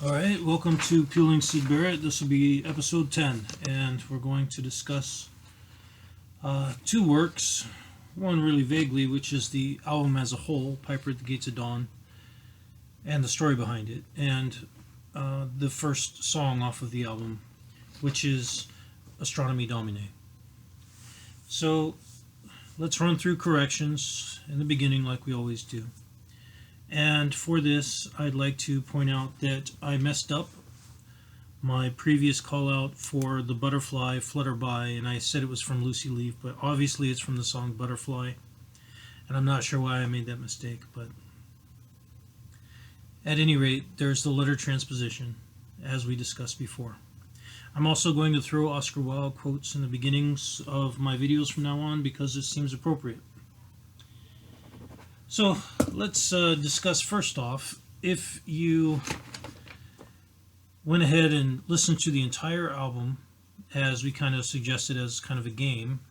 Alright, welcome to Peeling Syd Barrett. This will be episode 10, and we're going to discuss two works. One really vaguely, which is the album as a whole, Piper at the Gates of Dawn, and the story behind it, and the first song off of the album, which is Astronomy Domine. So, let's run through corrections in the beginning like we always do. And for this, I'd like to point out that I messed up my previous call out for the butterfly flutter by, and I said it was from Lucy Leaf, but obviously it's from the song Butterfly, and I'm not sure why I made that mistake, but at any rate, there's the letter transposition, as we discussed before. I'm also going to throw Oscar Wilde quotes in the beginnings of my videos from now on because it seems appropriate. So let's discuss first off, if you went ahead and listened to the entire album, as we kind of suggested as kind of a game,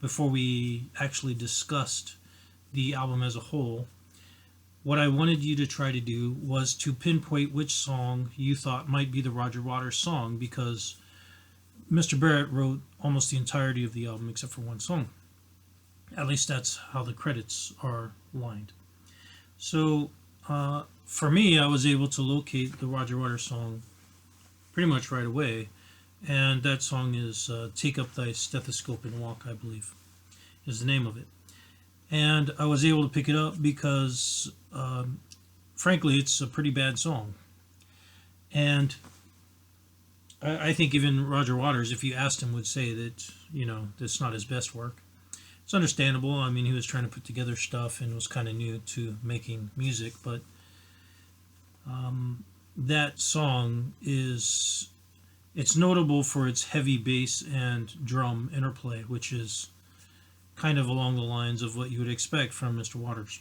before we actually discussed the album as a whole, what I wanted you to try to do was to pinpoint which song you thought might be the Roger Waters song, because Mr. Barrett wrote almost the entirety of the album except for one song. At least that's how the credits are lined. So, for me, I was able to locate the Roger Waters song pretty much right away, and that song is Take Up Thy Stethoscope and Walk, I believe, is the name of it. And I was able to pick it up because, frankly, it's a pretty bad song. And I think even Roger Waters, if you asked him, would say that, that's not his best work. It's understandable. I mean, he was trying to put together stuff and was kind of new to making music, but that song it's notable for its heavy bass and drum interplay, which is kind of along the lines of what you would expect from Mr. Waters.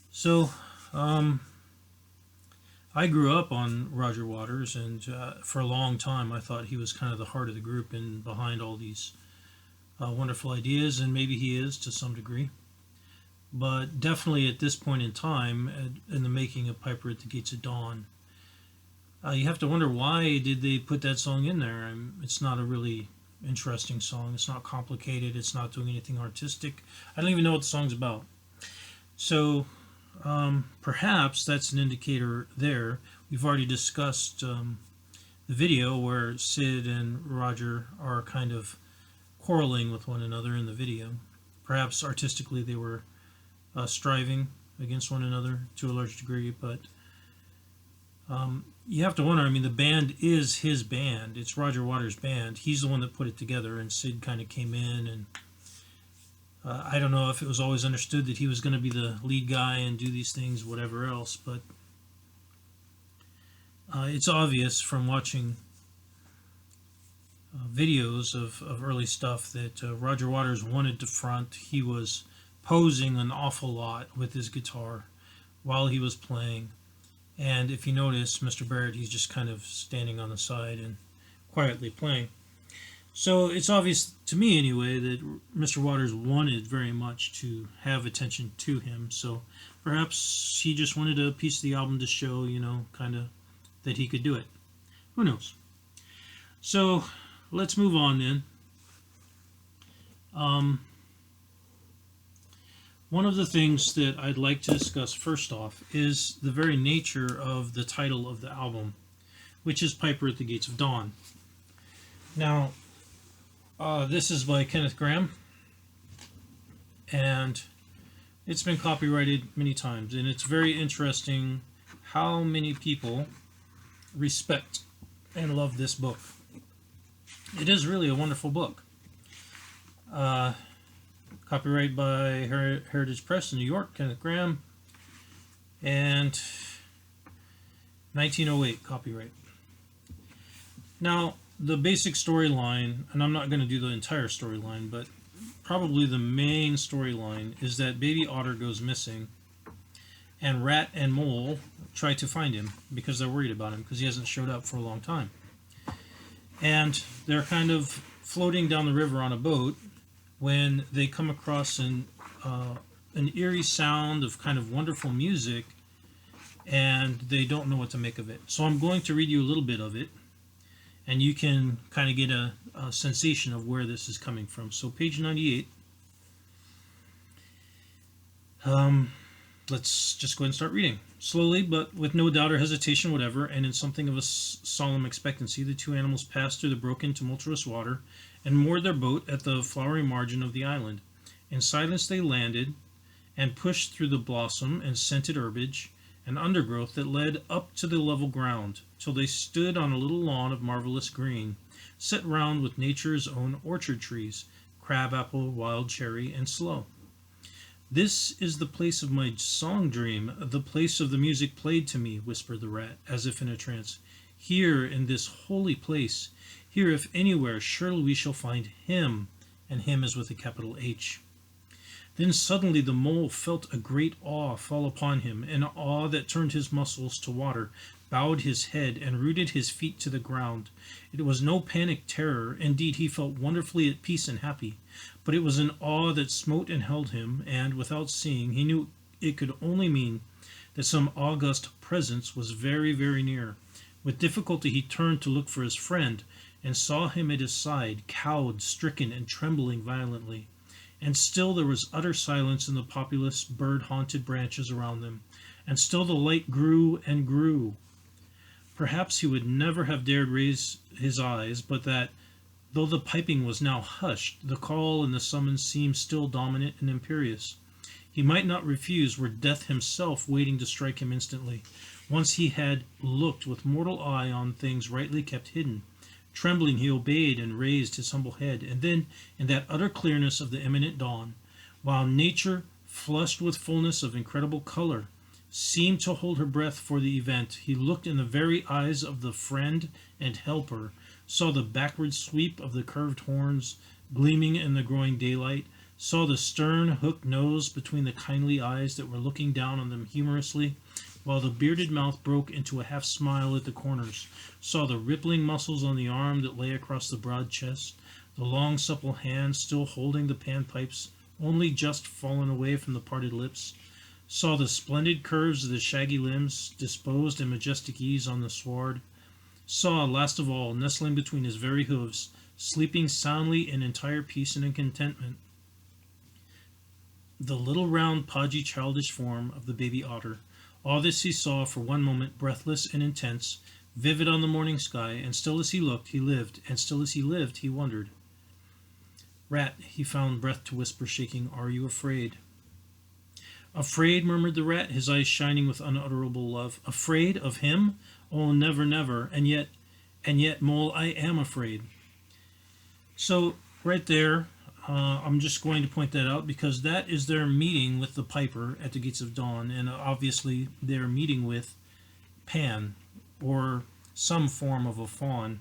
So, I grew up on Roger Waters, and for a long time I thought he was kind of the heart of the group and behind all these wonderful ideas, and maybe he is to some degree. But definitely at this point in time, in the making of Piper at the Gates of Dawn, you have to wonder, why did they put that song in there? It's not a really interesting song. It's not complicated. It's not doing anything artistic. I don't even know what the song's about. So perhaps that's an indicator there. We've already discussed the video where Syd and Roger are kind of quarreling with one another in the video. Perhaps artistically they were striving against one another to a large degree, but you have to wonder, I mean, the band is his band. It's Roger Waters' band. He's the one that put it together, and Syd kind of came in, and I don't know if it was always understood that he was going to be the lead guy and do these things, whatever else, but it's obvious from watching videos of early stuff that Roger Waters wanted to front. He was posing an awful lot with his guitar while he was playing, and if you notice, Mr. Barrett, he's just kind of standing on the side and quietly playing. So it's obvious to me anyway that Mr. Waters wanted very much to have attention to him, so perhaps he just wanted a piece of the album to show, kind of that he could do it. Who knows? So let's move on then. One of the things that I'd like to discuss first off is the very nature of the title of the album, which is Piper at the Gates of Dawn. Now, this is by Kenneth Grahame, and it's been copyrighted many times, and it's very interesting how many people respect and love this book. It is really a wonderful book. Copyright by Heritage Press in New York, Kenneth Grahame, and 1908 copyright. Now, the basic storyline, and I'm not going to do the entire storyline, but probably the main storyline is that baby otter goes missing, and Rat and Mole try to find him because they're worried about him because he hasn't showed up for a long time. And they're kind of floating down the river on a boat when they come across an eerie sound of kind of wonderful music, and they don't know what to make of it. So I'm going to read you a little bit of it, and you can kind of get a sensation of where this is coming from. So page 98. Let's just go ahead and start reading. Slowly, but with no doubt or hesitation whatever, and in something of a solemn expectancy, the two animals passed through the broken, tumultuous water, and moored their boat at the flowery margin of the island. In silence they landed, and pushed through the blossom and scented herbage and undergrowth that led up to the level ground, till they stood on a little lawn of marvelous green, set round with nature's own orchard trees, crab-apple, wild cherry, and sloe. "This is the place of my song dream, the place of the music played to me," whispered the rat, as if in a trance. "Here, in this holy place, here, if anywhere, surely we shall find him," and him is with a capital H. Then suddenly the mole felt a great awe fall upon him, an awe that turned his muscles to water, bowed his head, and rooted his feet to the ground. It was no panic terror, indeed he felt wonderfully at peace and happy, but it was an awe that smote and held him, and, without seeing, he knew it could only mean that some august presence was very, very near. With difficulty he turned to look for his friend, and saw him at his side, cowed, stricken, and trembling violently. And still there was utter silence in the populous, bird-haunted branches around them, and still the light grew and grew. Perhaps he would never have dared raise his eyes, but that, though the piping was now hushed, the call and the summons seemed still dominant and imperious. He might not refuse were death himself waiting to strike him instantly. Once he had looked with mortal eye on things rightly kept hidden. Trembling, he obeyed and raised his humble head, and then, in that utter clearness of the imminent dawn, while nature, flushed with fullness of incredible color, seemed to hold her breath for the event, he looked in the very eyes of the friend and helper, saw the backward sweep of the curved horns gleaming in the growing daylight, saw the stern hooked nose between the kindly eyes that were looking down on them humorously, while the bearded mouth broke into a half smile at the corners, saw the rippling muscles on the arm that lay across the broad chest, the long supple hand still holding the panpipes only just fallen away from the parted lips, saw the splendid curves of the shaggy limbs disposed in majestic ease on the sward, saw, last of all, nestling between his very hooves, sleeping soundly in entire peace and in contentment, the little round podgy childish form of the baby otter. All this he saw for one moment, breathless and intense, vivid on the morning sky, and still as he looked, he lived, and still as he lived, he wondered. "Rat," he found breath to whisper, shaking, "are you afraid?" "Afraid," murmured the rat, his eyes shining with unutterable love. "Afraid of him? Oh, never, never. And yet, Mole, I am afraid." So, right there, I'm just going to point that out because that is their meeting with the piper at the gates of dawn, and obviously they're meeting with Pan, or some form of a faun,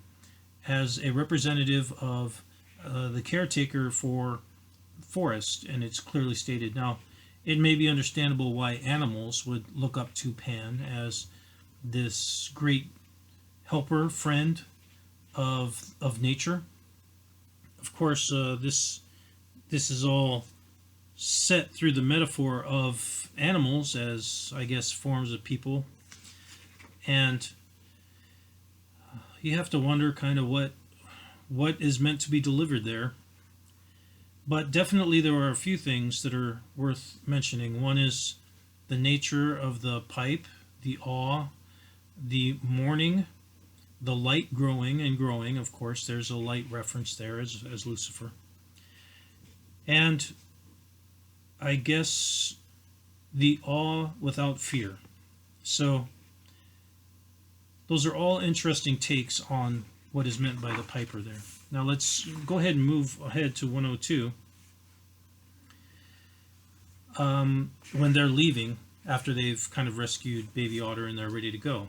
as a representative of the caretaker for forest, and it's clearly stated. Now, it may be understandable why animals would look up to Pan as this great helper, friend of nature. Of course, this is all set through the metaphor of animals as, I guess, forms of people. And you have to wonder kind of what is meant to be delivered there. But definitely there are a few things that are worth mentioning. One is the nature of the pipe, the awe, the mourning, the light growing and growing. Of course, there's a light reference there as Lucifer. And I guess the awe without fear. So those are all interesting takes on what is meant by the piper there. Now let's go ahead and move ahead to 102. When they're leaving, after they've kind of rescued Baby Otter and they're ready to go.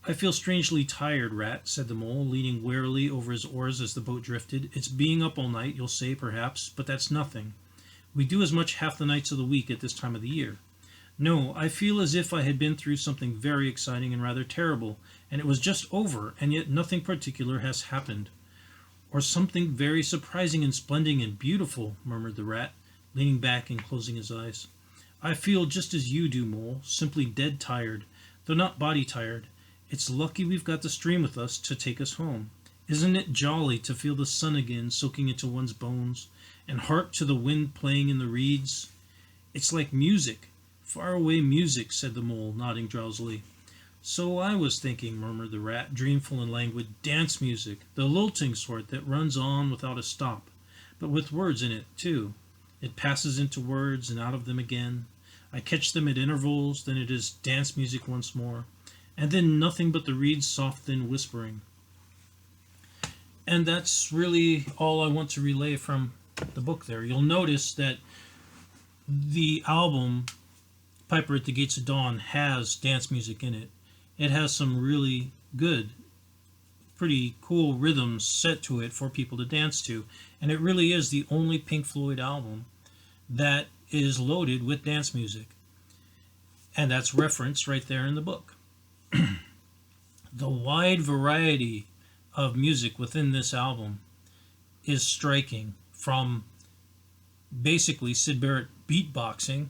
"I feel strangely tired, Rat," said the mole, leaning wearily over his oars as the boat drifted. "It's being up all night, you'll say, perhaps, but that's nothing. We do as much half the nights of the week at this time of the year. No, I feel as if I had been through something very exciting and rather terrible, and it was just over, and yet nothing particular has happened." "Or something very surprising and splendid and beautiful," murmured the rat, leaning back and closing his eyes. "I feel just as you do, Mole, simply dead tired. though not body tired. It's lucky we've got the stream with us to take us home. Isn't it jolly to feel the sun again soaking into one's bones, and hark to the wind playing in the reeds? It's like music, far-away music, said the mole, nodding drowsily. So I was thinking, murmured the rat, dreamful and languid. Dance music, the lilting sort that runs on without a stop, but with words in it, too. It passes into words and out of them again. I catch them at intervals, then it is dance music once more, and then nothing but the reeds' soft thin whispering. And that's really all I want to relay from the book there. You'll notice that the album, Piper at the Gates of Dawn, has dance music in it. It has some really good, pretty cool rhythms set to it for people to dance to. And it really is the only Pink Floyd album that is loaded with dance music. And that's referenced right there in the book. The wide variety of music within this album is striking, from basically Syd Barrett beatboxing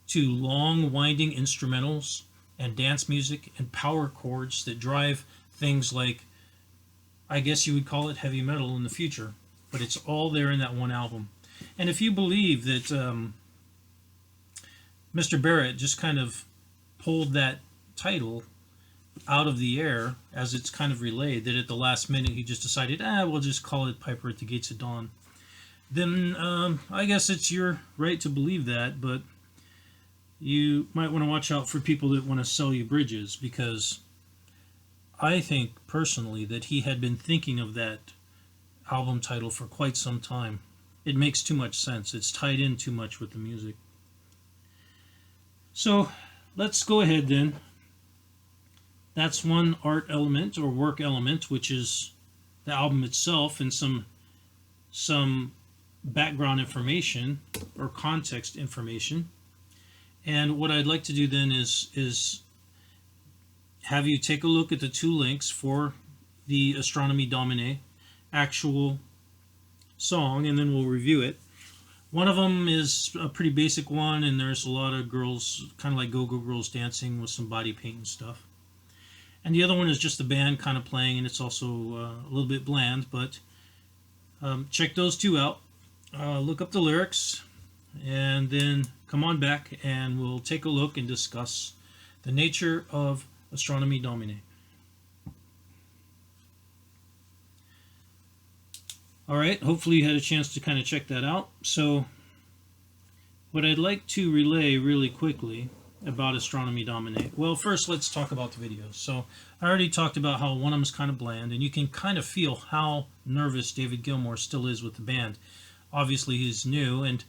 to long winding instrumentals and dance music and power chords that drive things like, I guess you would call it heavy metal in the future, but it's all there in that one album. And if you believe that Mr. Barrett just kind of pulled that title out of the air as it's kind of relayed, that at the last minute he just decided, we'll just call it Piper at the Gates of Dawn, then I guess it's your right to believe that, but you might want to watch out for people that want to sell you bridges, because I think personally that he had been thinking of that album title for quite some time. It makes too much sense. It's tied in too much with the music. So let's go ahead then. That's one art element or work element, which is the album itself and some background information or context information. And what I'd like to do then is have you take a look at the two links for the Astronomy Domine actual song, and then we'll review it. One of them is a pretty basic one, and there's a lot of girls, kind of like go-go girls dancing with some body paint and stuff. And the other one is just the band kind of playing, and it's also a little bit bland, but check those two out. Look up the lyrics, and then come on back and we'll take a look and discuss the nature of Astronomy Domine. Alright, hopefully you had a chance to kind of check that out. So what I'd like to relay really quickly about Astronomy Domine. Well, first let's talk about the videos. So I already talked about how one of them is kind of bland, and you can kind of feel how nervous David Gilmour still is with the band. Obviously he's new, and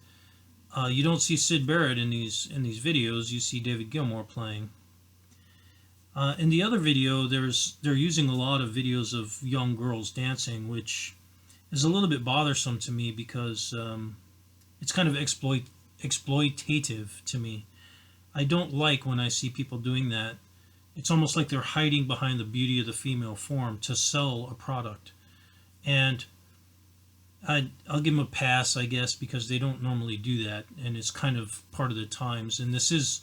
you don't see Syd Barrett in these videos. You see David Gilmour playing. In the other video, they're using a lot of videos of young girls dancing, which is a little bit bothersome to me because it's kind of exploitative to me. I don't like when I see people doing that. It's almost like they're hiding behind the beauty of the female form to sell a product. And I'll give them a pass, I guess, because they don't normally do that, and it's kind of part of the times. And this is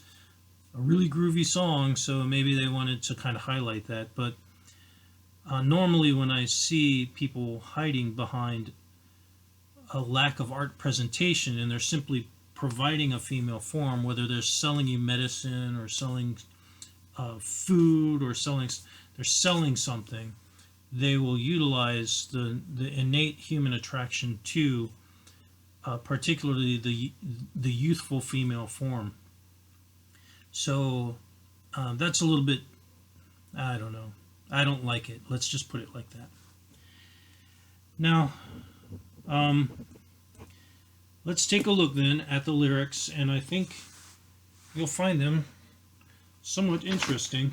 a really groovy song, so maybe they wanted to kind of highlight that. But normally when I see people hiding behind a lack of art presentation, and they're simply providing a female form, whether they're selling you medicine or selling food or they're selling something, they will utilize the innate human attraction to particularly the youthful female form. So that's a little bit, I don't know, I don't like it. Let's just put it like that. Now let's take a look then at the lyrics, and I think you'll find them somewhat interesting.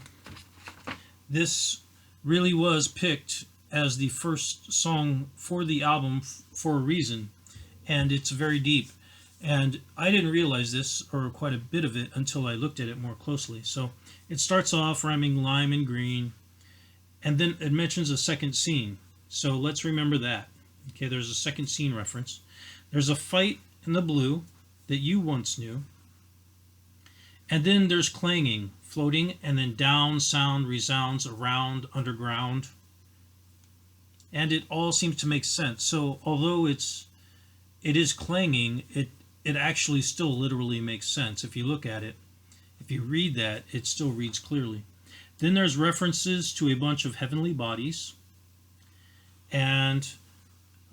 This really was picked as the first song for the album for a reason, and it's very deep. And I didn't realize this, or quite a bit of it, until I looked at it more closely. So it starts off rhyming lime and green, and then it mentions a second scene. So let's remember that. Okay, there's a second scene reference. There's a fight in the blue that you once knew. And then there's clanging, floating, and then down sound resounds around underground. And it all seems to make sense. So although it is clanging, it actually still literally makes sense if you look at it. If you read that, it still reads clearly. Then there's references to a bunch of heavenly bodies, and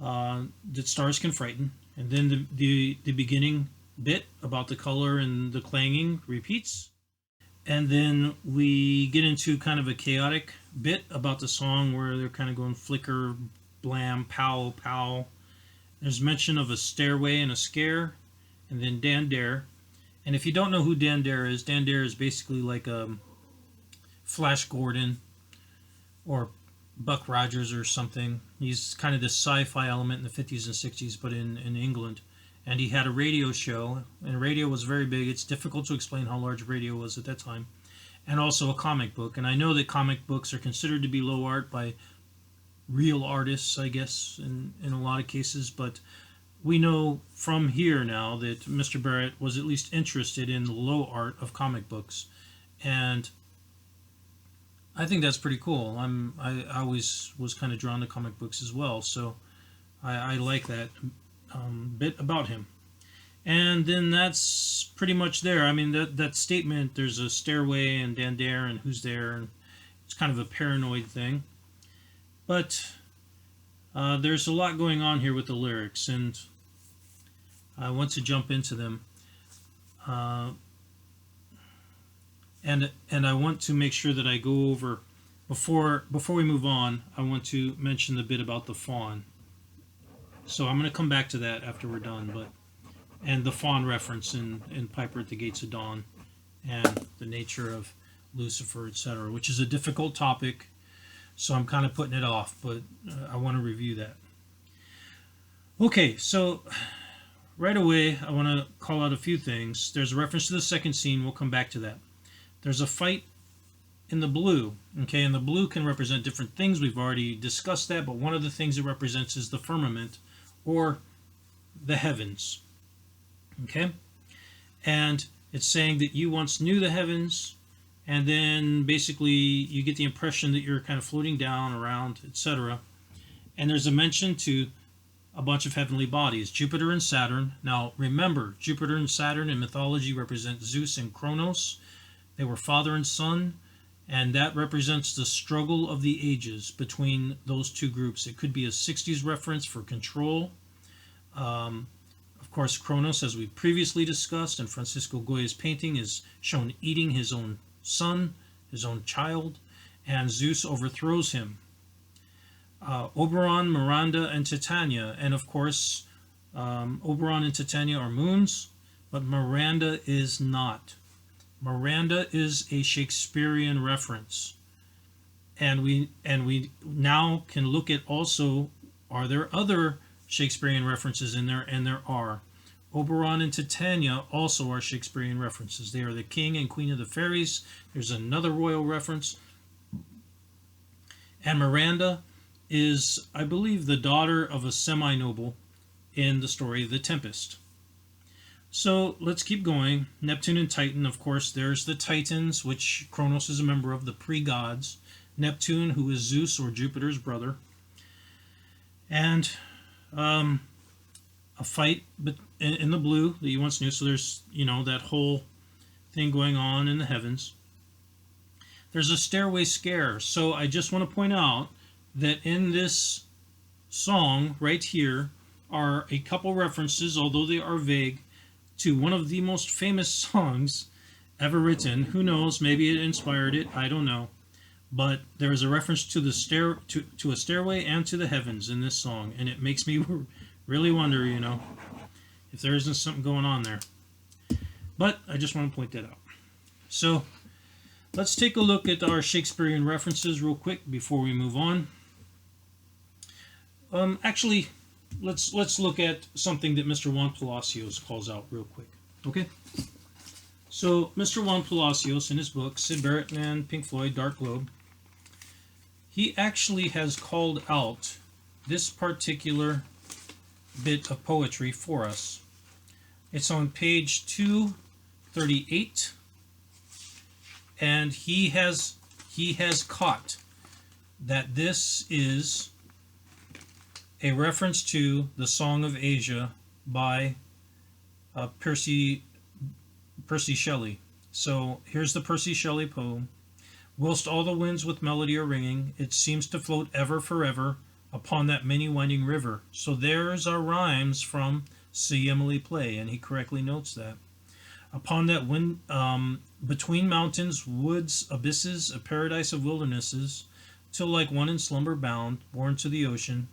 that stars can frighten. And then the beginning bit about the color and the clanging repeats. And then we get into kind of a chaotic bit about the song where they're kind of going flicker, blam, pow, pow. There's mention of a stairway and a scare, and then Dan Dare. And if you don't know who Dan Dare is basically like Flash Gordon or Buck Rogers or something. He's kind of this sci-fi element in the 50s and 60s, but in England. And he had a radio show, and radio was very big. It's difficult to explain how large radio was at that time. And also a comic book. And I know that comic books are considered to be low art by real artists, I guess, in a lot of cases. But we know from here now that Mr. Barrett was at least interested in the low art of comic books. And I think that's pretty cool. I always was kind of drawn to comic books as well. So I like that bit about him. And then that's pretty much there. I mean, that statement, there's a stairway and Dan Dare and who's there, and it's kind of a paranoid thing. But there's a lot going on here with the lyrics, and I want to jump into them. And I want to make sure that I go over, before we move on, I want to mention the bit about the fawn. So I'm going to come back to that after we're done, and the fawn reference in Piper at the Gates of Dawn, and the nature of Lucifer, etc., which is a difficult topic, so I'm kind of putting it off, but I want to review that. Okay, so right away I want to call out a few things. There's a reference to the second scene. We'll come back to that. There's a fight in the blue, okay, and the blue can represent different things. We've already discussed that, but one of the things it represents is the firmament, or the heavens, okay? And it's saying that you once knew the heavens, and then basically you get the impression that you're kind of floating down, around, etc. And there's a mention to a bunch of heavenly bodies, Jupiter and Saturn. Now remember, Jupiter and Saturn in mythology represent Zeus and Kronos. They were father and son, and that represents the struggle of the ages between those two groups. It could be a 60s reference for control. Of course, Kronos, as we previously discussed, and Francisco Goya's painting, is shown eating his own son, his own child, and Zeus overthrows him. Oberon, Miranda, and Titania, and of course, Oberon and Titania are moons, but Miranda is not. Miranda is a Shakespearean reference, and we now can look at also, are there other Shakespearean references in there? And there are. Oberon and Titania also are Shakespearean references. They are the king and queen of the fairies. There's another royal reference. And Miranda is, I believe, the daughter of a semi-noble in the story of the Tempest. So let's keep going. Neptune and Titan, of course, there's the Titans, which Kronos is a member of, the pre-gods. Neptune, who is Zeus or Jupiter's brother. And a fight in the blue that you once knew. So there's, that whole thing going on in the heavens. There's a stairway scare. So I just want to point out that in this song right here are a couple references, although they are vague, to one of the most famous songs ever written. Who knows? Maybe it inspired it. I don't know. But there is a reference to the to a stairway and to the heavens in this song, and it makes me really wonder, if there isn't something going on there. But I just want to point that out. So let's take a look at our Shakespearean references real quick before we move on. Actually, let's look at something that Mr. Juan Palacios calls out real quick. Okay? So Mr. Juan Palacios, in his book, Syd Barrett and Pink Floyd, Dark Globe, he actually has called out this particular bit of poetry for us. It's on page 238, and he has caught that this is a reference to the Song of Asia by Percy Shelley. So here's the Percy Shelley poem. Whilst all the winds with melody are ringing, it seems to float ever forever upon that many winding river. So there's our rhymes from See Emily Play, and he correctly notes that. Upon that wind, between mountains, woods, abysses, a paradise of wildernesses, till like one in slumber bound, borne to the ocean,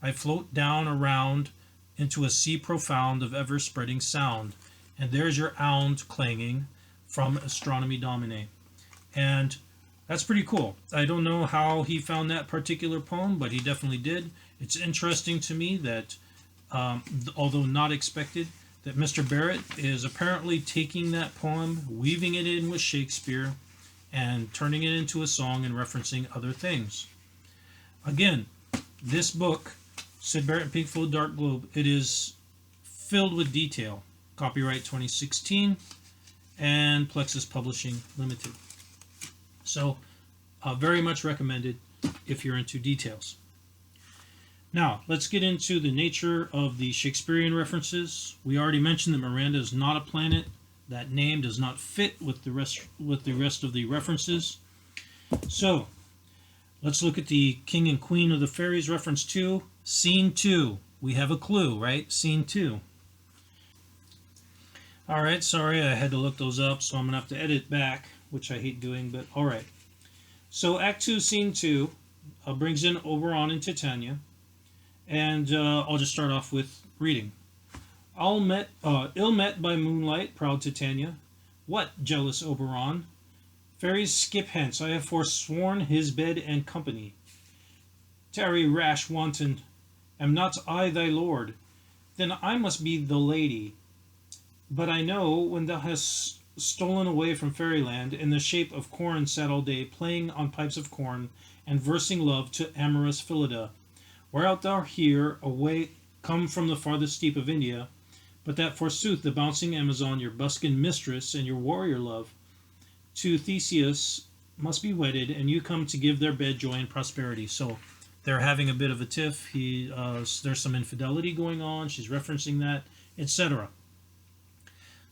I float down around into a sea profound of ever-spreading sound. And there's your ound clanging from Astronomy Domine. And that's pretty cool. I don't know how he found that particular poem, but he definitely did. It's interesting to me that, although not expected, that Mr. Barrett is apparently taking that poem, weaving it in with Shakespeare, and turning it into a song and referencing other things. Again, this book, Syd Barrett and Pink Floyd Dark Globe, it is filled with detail. Copyright 2016 and Plexus Publishing Limited. So, very much recommended if you're into details. Now, let's get into the nature of the Shakespearean references. We already mentioned that Miranda is not a planet. That name does not fit with the rest of the references. So, let's look at the King and Queen of the Fairies reference 2. Scene 2. We have a clue, right? Scene 2. Alright, sorry, I had to look those up, so I'm going to have to edit back, which I hate doing, but alright. So Act 2, Scene 2 brings in Oberon and Titania, and I'll just start off with reading. Ill met by moonlight, proud Titania. What, jealous Oberon? Fairies, skip hence, I have forsworn his bed and company. Tarry, rash wanton, am not I thy lord? Then I must be the lady. But I know when thou hast stolen away from fairyland, in the shape of corn sat all day, playing on pipes of corn, and versing love to amorous Phillida. Where art thou here, away, come from the farthest steep of India, but that forsooth the bouncing Amazon, your buskin mistress, and your warrior love, to Theseus must be wedded, and you come to give their bed joy and prosperity. So they're having a bit of a tiff. There's some infidelity going on. She's referencing that, etc.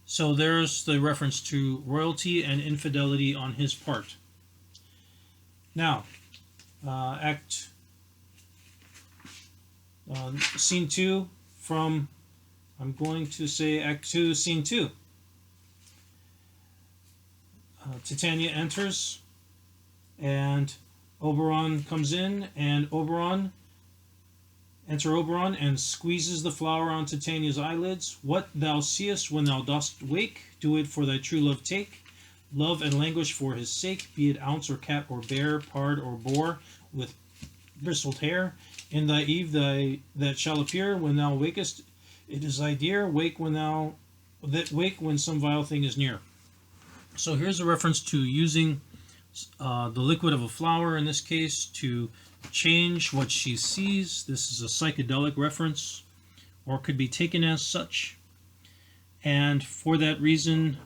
So there's the reference to royalty and infidelity on his part. Now, Scene 2 from, I'm going to say Act 2, Scene 2. Titania enters, and Oberon comes in, and Enter Oberon, and squeezes the flower on Titania's eyelids. What thou seest when thou dost wake, do it for thy true love take. Love and languish for his sake, be it ounce or cat or bear, pard or boar, with bristled hair. In thy eve that shall appear, when thou wakest, it is thy dear. Wake when some vile thing is near. So here's a reference to using the liquid of a flower, in this case, to change what she sees. This is a psychedelic reference, or could be taken as such, and for that reason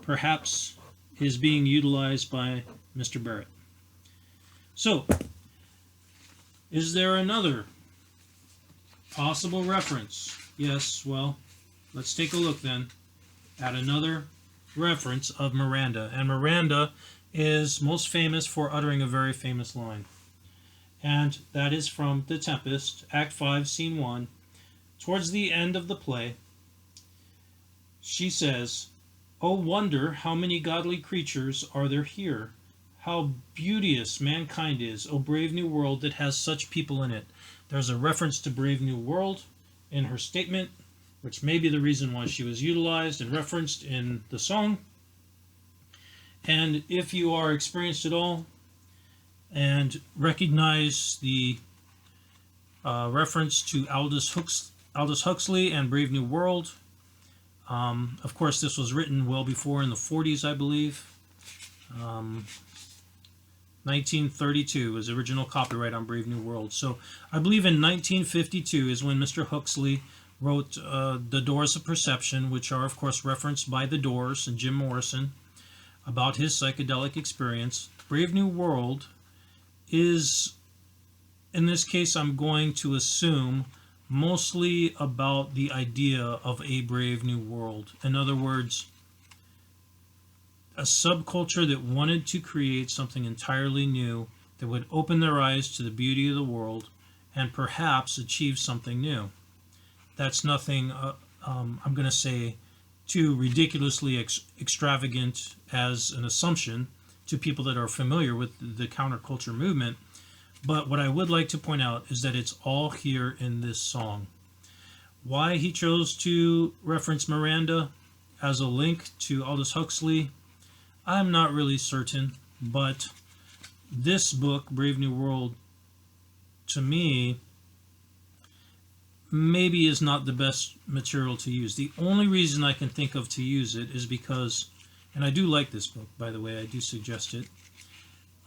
perhaps is being utilized by Mr. Barrett. So, is there another possible reference? Yes, well, let's take a look then at another reference of Miranda. And Miranda is most famous for uttering a very famous line. And that is from The Tempest, Act 5, Scene 1. Towards the end of the play, she says, "O wonder how many godly creatures are there here. How beauteous mankind is, O brave new world that has such people in it." There's a reference to Brave New World in her statement, which may be the reason why she was utilized and referenced in the song. And if you are experienced at all and recognize the reference to Aldous Huxley and Brave New World, of course this was written well before, in the 40s, I believe. 1932 is original copyright on Brave New World. So I believe in 1952 is when Mr. Huxley wrote The Doors of Perception, which are of course referenced by The Doors and Jim Morrison. about his psychedelic experience. Brave New World is, in this case, I'm going to assume, mostly about the idea of a brave new world. In other words, a subculture that wanted to create something entirely new that would open their eyes to the beauty of the world and perhaps achieve something new. That's nothing, I'm going to say, too ridiculously extravagant as an assumption to people that are familiar with the counterculture movement. But what I would like to point out is that it's all here in this song. Why he chose to reference Miranda as a link to Aldous Huxley, I'm not really certain, but this book, Brave New World, to me, maybe is not the best material to use. The only reason I can think of to use it is because, and I do like this book, by the way, I do suggest it.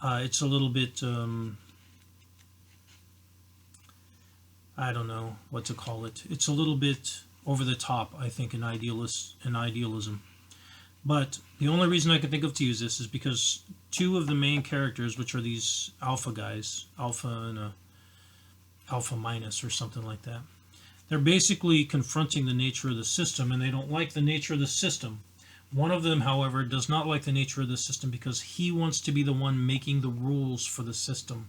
It's a little bit, I don't know what to call it. It's a little bit over the top, I think, in idealism. But the only reason I can think of to use this is because two of the main characters, which are these alpha guys, alpha and a alpha minus or something like that, they're basically confronting the nature of the system, and they don't like the nature of the system. One of them, however, does not like the nature of the system because he wants to be the one making the rules for the system.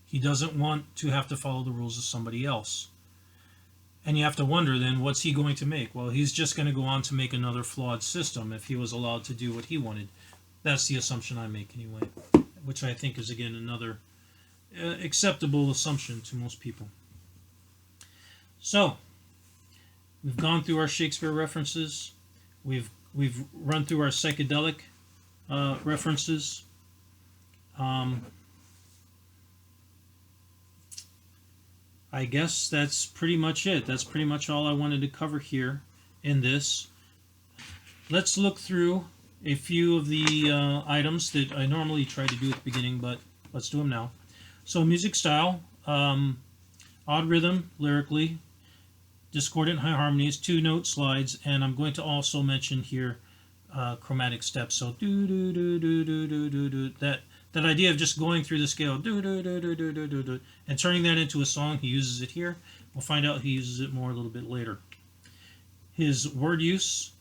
He doesn't want to have to follow the rules of somebody else. And you have to wonder then, what's he going to make? Well, he's just going to go on to make another flawed system if he was allowed to do what he wanted. That's the assumption I make anyway, which I think is, again, another acceptable assumption to most people. So, we've gone through our Shakespeare references. We've run through our psychedelic references. I guess that's pretty much it. That's pretty much all I wanted to cover here in this. Let's look through a few of the items that I normally try to do at the beginning, but let's do them now. So music style, odd rhythm lyrically, discordant high harmonies, 2-note slides, and I'm going to also mention here chromatic steps. So do do do do do do do do, that idea of just going through the scale, do do do do do do do do, and turning that into a song. He uses it here. We'll find out he uses it more a little bit later. His word use,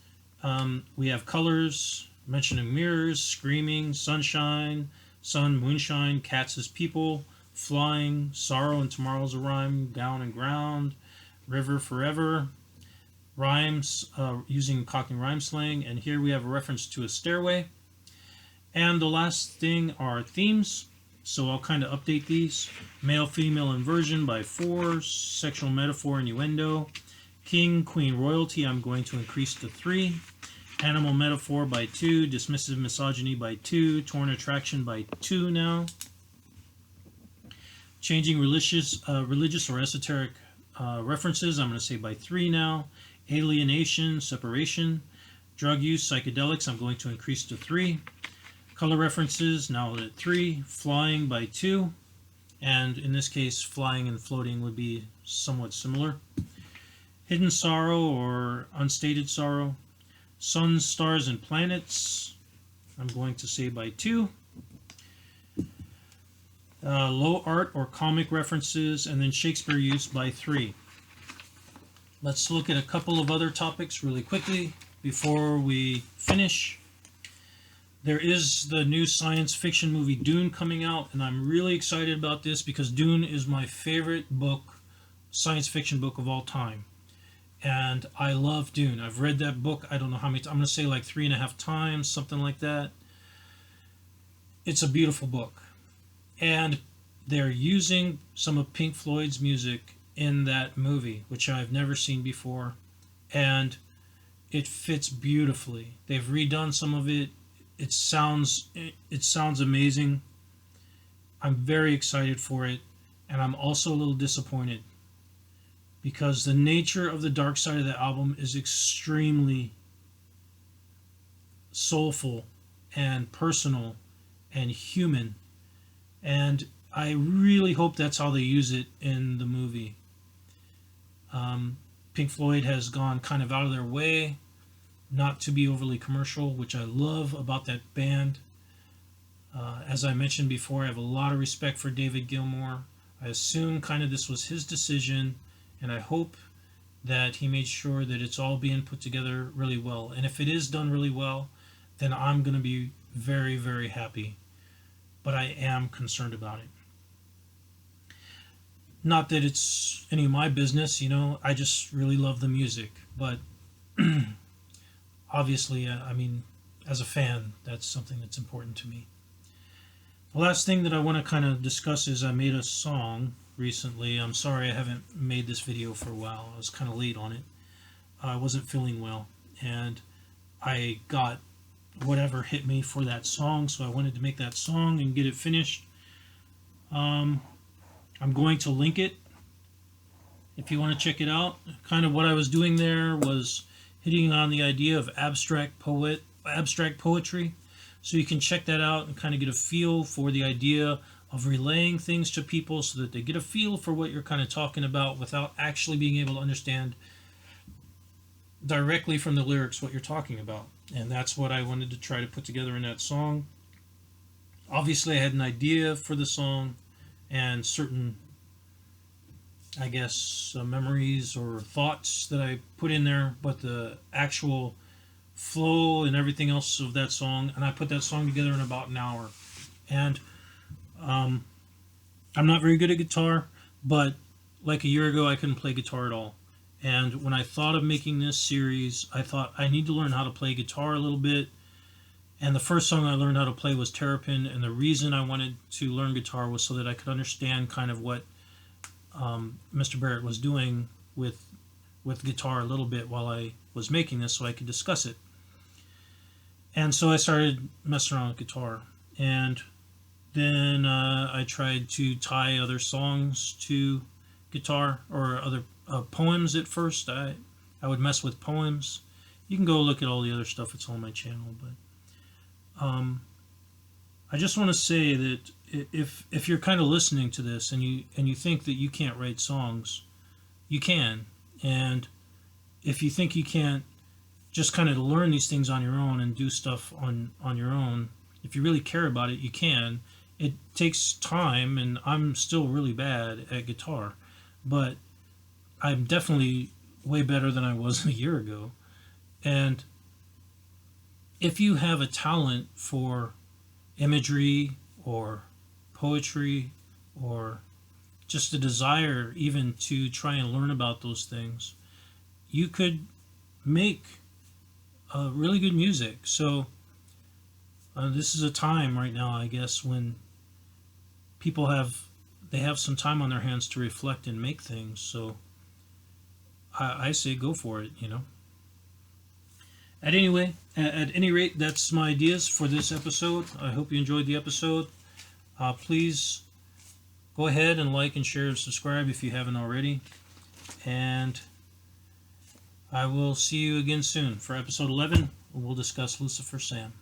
we have colors, mentioning mirrors, screaming, sunshine, sun, moonshine, cats as people, flying, sorrow and tomorrow's a rhyme, gown and ground, river forever, rhymes, using Cockney rhyme slang, and here we have a reference to a stairway. And the last thing are themes, so I'll kind of update these. Male, female inversion by 4, sexual metaphor, innuendo, king, queen, royalty, I'm going to increase to 3, animal metaphor by 2, dismissive misogyny by 2, torn attraction by 2 now, changing religious or esoteric references, I'm going to say by 3 now, alienation, separation, drug use, psychedelics, I'm going to increase to 3, color references now at 3, flying by 2, and in this case flying and floating would be somewhat similar, hidden sorrow or unstated sorrow, suns, stars, and planets, I'm going to say by 2, low art or comic references, and then Shakespeare use by 3. Let's look at a couple of other topics really quickly before we finish. There is the new science fiction movie Dune coming out, and I'm really excited about this because Dune is my favorite book, science fiction book of all time. And I love Dune. I've read that book, I don't know how many times, I'm going to say like 3.5 times, something like that. It's a beautiful book. And they're using some of Pink Floyd's music in that movie, which I've never seen before. And it fits beautifully. They've redone some of it. It sounds amazing. I'm very excited for it, and I'm also a little disappointed because the nature of the dark side of the album is extremely soulful and personal and human, and I really hope that's how they use it in the movie. Pink Floyd has gone kind of out of their way not to be overly commercial, which I love about that band. As I mentioned before, I have a lot of respect for David Gilmour. I assume kind of this was his decision, and I hope that he made sure that it's all being put together really well. And if it is done really well, then I'm going to be very, very happy. But I am concerned about it. Not that it's any of my business, you know, I just really love the music. But obviously, I mean, as a fan, that's something that's important to me. The last thing that I want to kind of discuss is I made a song recently. I'm sorry I haven't made this video for a while. I was kind of late on it. I wasn't feeling well, and I got whatever hit me for that song, so I wanted to make that song and get it finished. I'm going to link it if you want to check it out. Kind of what I was doing there was hitting on the idea of abstract poetry. So you can check that out and kind of get a feel for the idea of relaying things to people so that they get a feel for what you're kind of talking about without actually being able to understand directly from the lyrics what you're talking about. And that's what I wanted to try to put together in that song. Obviously, I had an idea for the song and certain, I guess, memories or thoughts that I put in there, but the actual flow and everything else of that song, and I put that song together in about an hour. And I'm not very good at guitar, but like a year ago I couldn't play guitar at all. And when I thought of making this series, I thought I need to learn how to play guitar a little bit. And the first song I learned how to play was Terrapin, and the reason I wanted to learn guitar was so that I could understand kind of what Mr. Barrett was doing with guitar a little bit while I was making this, so I could discuss it. And so I started messing around with guitar, and then I tried to tie other songs to guitar, or other poems at first. I would mess with poems. You can go look at all the other stuff, it's on my channel. But I just want to say that if you're kind of listening to this and you think that you can't write songs, you can. And if you think you can't just kind of learn these things on your own and do stuff on your own, if you really care about it, you can. It takes time, and I'm still really bad at guitar, but I'm definitely way better than I was a year ago. And if you have a talent for imagery or poetry, or just a desire even to try and learn about those things, you could make really good music. So this is a time right now, I guess, when people have some time on their hands to reflect and make things. So I say go for it, you know. At any rate, that's my ideas for this episode. I hope you enjoyed the episode. Please go ahead and like and share and subscribe if you haven't already. And I will see you again soon for episode 11. We'll discuss Lucifer Sam.